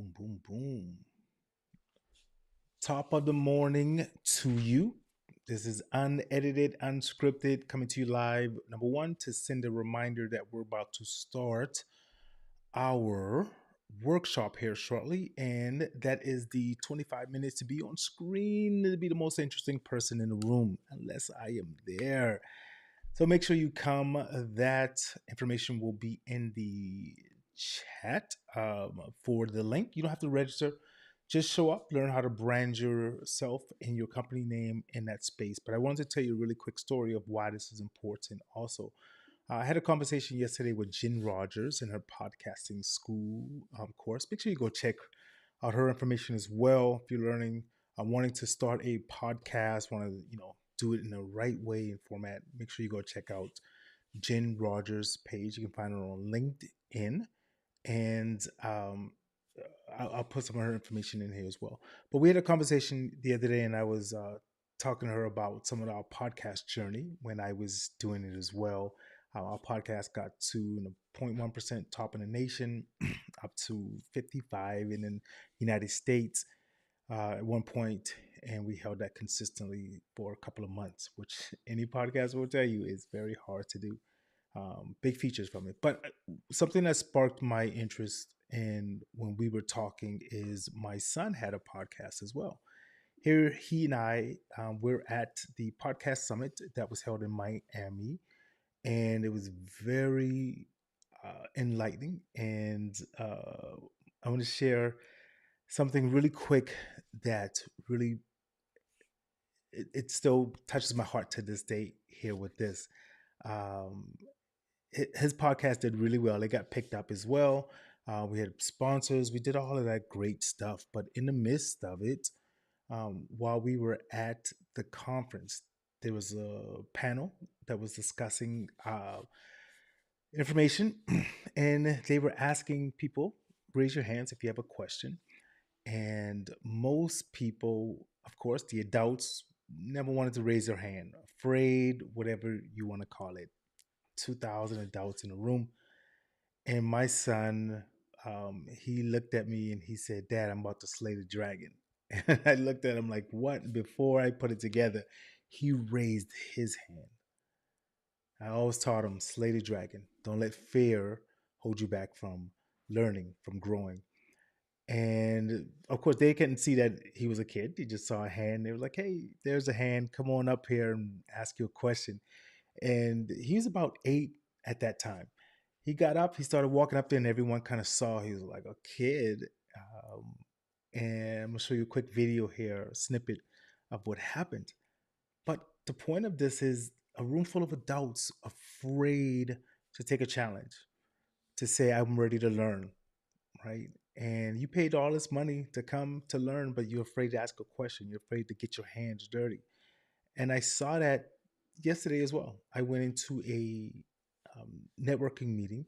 Boom, boom, boom. Top of the morning to you. This is unedited, unscripted, coming to you live. Number one, to send a reminder that we're about to start our workshop here shortly. And that is the 25 minutes to be on screen, to be the most interesting person in the room, unless I am there. So make sure you come. That information will be in the chat for the link. You don't have to register. Just show up, learn how to brand yourself and your company name in that space. But I wanted to tell you a really quick story of why this is important also. I had a conversation yesterday with Jen Rogers in her podcasting school course. Make sure you go check out her information as well. If you're learning, wanting to start a podcast, want to do it in the right way and format, make sure you go check out Jen Rogers' page. You can find her on LinkedIn, and I'll put some of her information in here as well. But we had a conversation the other day, and I was talking to her about some of our podcast journey when I was doing it as well. Our podcast got to 0.1% top in the nation, up to 55 in the United States at one point, and we held that consistently for a couple of months, which any podcast will tell you is very hard to do. Big features from it. But something that sparked my interest in when we were talking is my son had a podcast as well. Here, he and I, we're at the podcast summit that was held in Miami, and it was very enlightening. And I want to share something really quick that really it still touches my heart to this day here with this. Um, his podcast did really well. It got picked up as well. We had sponsors. We did all of that great stuff. But in the midst of it, while we were at the conference, there was a panel that was discussing information, and they were asking people, raise your hands if you have a question. And most people, of course, the adults never wanted to raise their hand, afraid, whatever you want to call it. 2,000 adults in a room. And my son, he looked at me and he said, Dad, I'm about to slay the dragon. And I looked at him like, what? Before I put it together, he raised his hand. I always taught him, slay the dragon. Don't let fear hold you back from learning, from growing. And of course, they couldn't see that he was a kid. They just saw a hand. They were like, hey, there's a hand. Come on up here and ask you a question. And he was about 8 at that time. He got up, he started walking up there, and everyone kind of saw he was like a kid. Um, and I'm gonna show you a quick video here, a snippet of what happened. But the point of this is a room full of adults afraid to take a challenge, to say, I'm ready to learn, right? And you paid all this money to come to learn, but you're afraid to ask a question. You're afraid to get your hands dirty. And I saw that yesterday as well. I went into a networking meeting.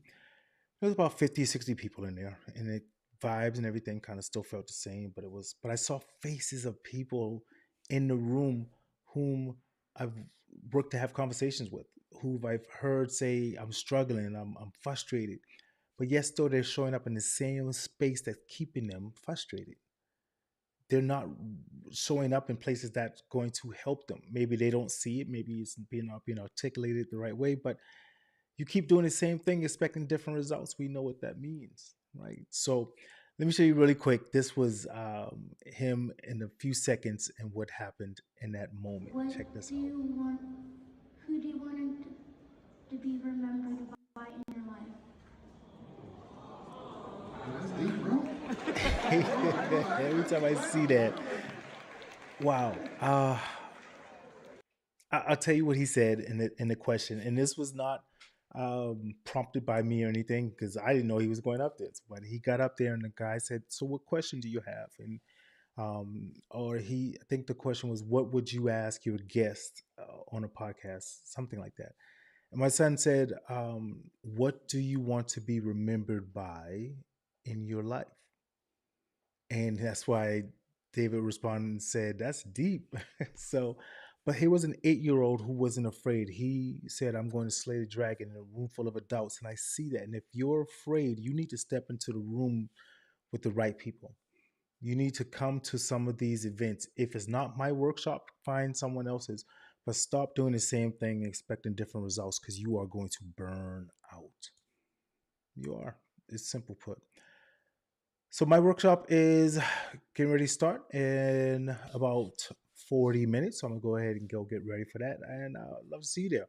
There was about 50, 60 people in there, and the vibes and everything kind of still felt the same, but I saw faces of people in the room whom I've worked to have conversations with, who I've heard say, I'm struggling, I'm frustrated. But yes, still they're showing up in the same space that's keeping them frustrated. They're not showing up in places that's going to help them. Maybe they don't see it. Maybe it's being not being articulated the right way. But you keep doing the same thing, expecting different results. We know what that means, right? So let me show you really quick. This was him in a few seconds and what happened in that moment. What Check this do out. you want? Who do you want to be remembered by in your life? That's deep, bro. Every time I see that, wow. I'll tell you what he said in the question, and this was not prompted by me or anything because I didn't know he was going up there. But he got up there, and the guy said, "So, what question do you have?" And I think the question was, "What would you ask your guest on a podcast?" Something like that. And my son said, "What do you want to be remembered by in your life?" And that's why David responded and said, "That's deep." So, but he was an 8-year-old who wasn't afraid. He said, "I'm going to slay the dragon in a room full of adults." And I see that. And if you're afraid, you need to step into the room with the right people. You need to come to some of these events. If it's not my workshop, find someone else's, but stop doing the same thing and expecting different results because you are going to burn out. You are. It's simple put. So my workshop is getting ready to start in about 40 minutes. So I'm gonna go ahead and go get ready for that. And I'd love to see you there.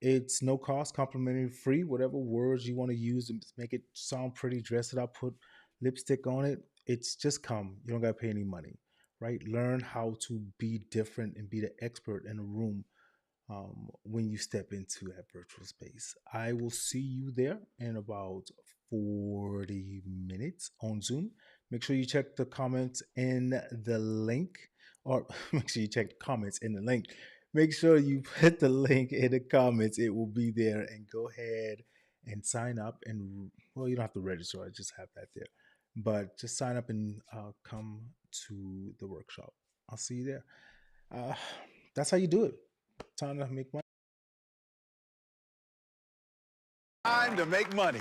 It's no cost, complimentary, free, whatever words you want to use and make it sound pretty, dress it up, put lipstick on it. It's just come. You don't gotta pay any money, right? Learn how to be different and be the expert in a room when you step into that virtual space. I will see you there in about 40 minutes on Zoom. Make sure you check the comments in the link, or make sure you check the comments in the link. Make sure you put the link in the comments. It will be there, and go ahead and sign up. And well, you don't have to register, I just have that there. But just sign up and come to the workshop. I'll see you there. Uh, that's how you do it. Time to make money. Time to make money.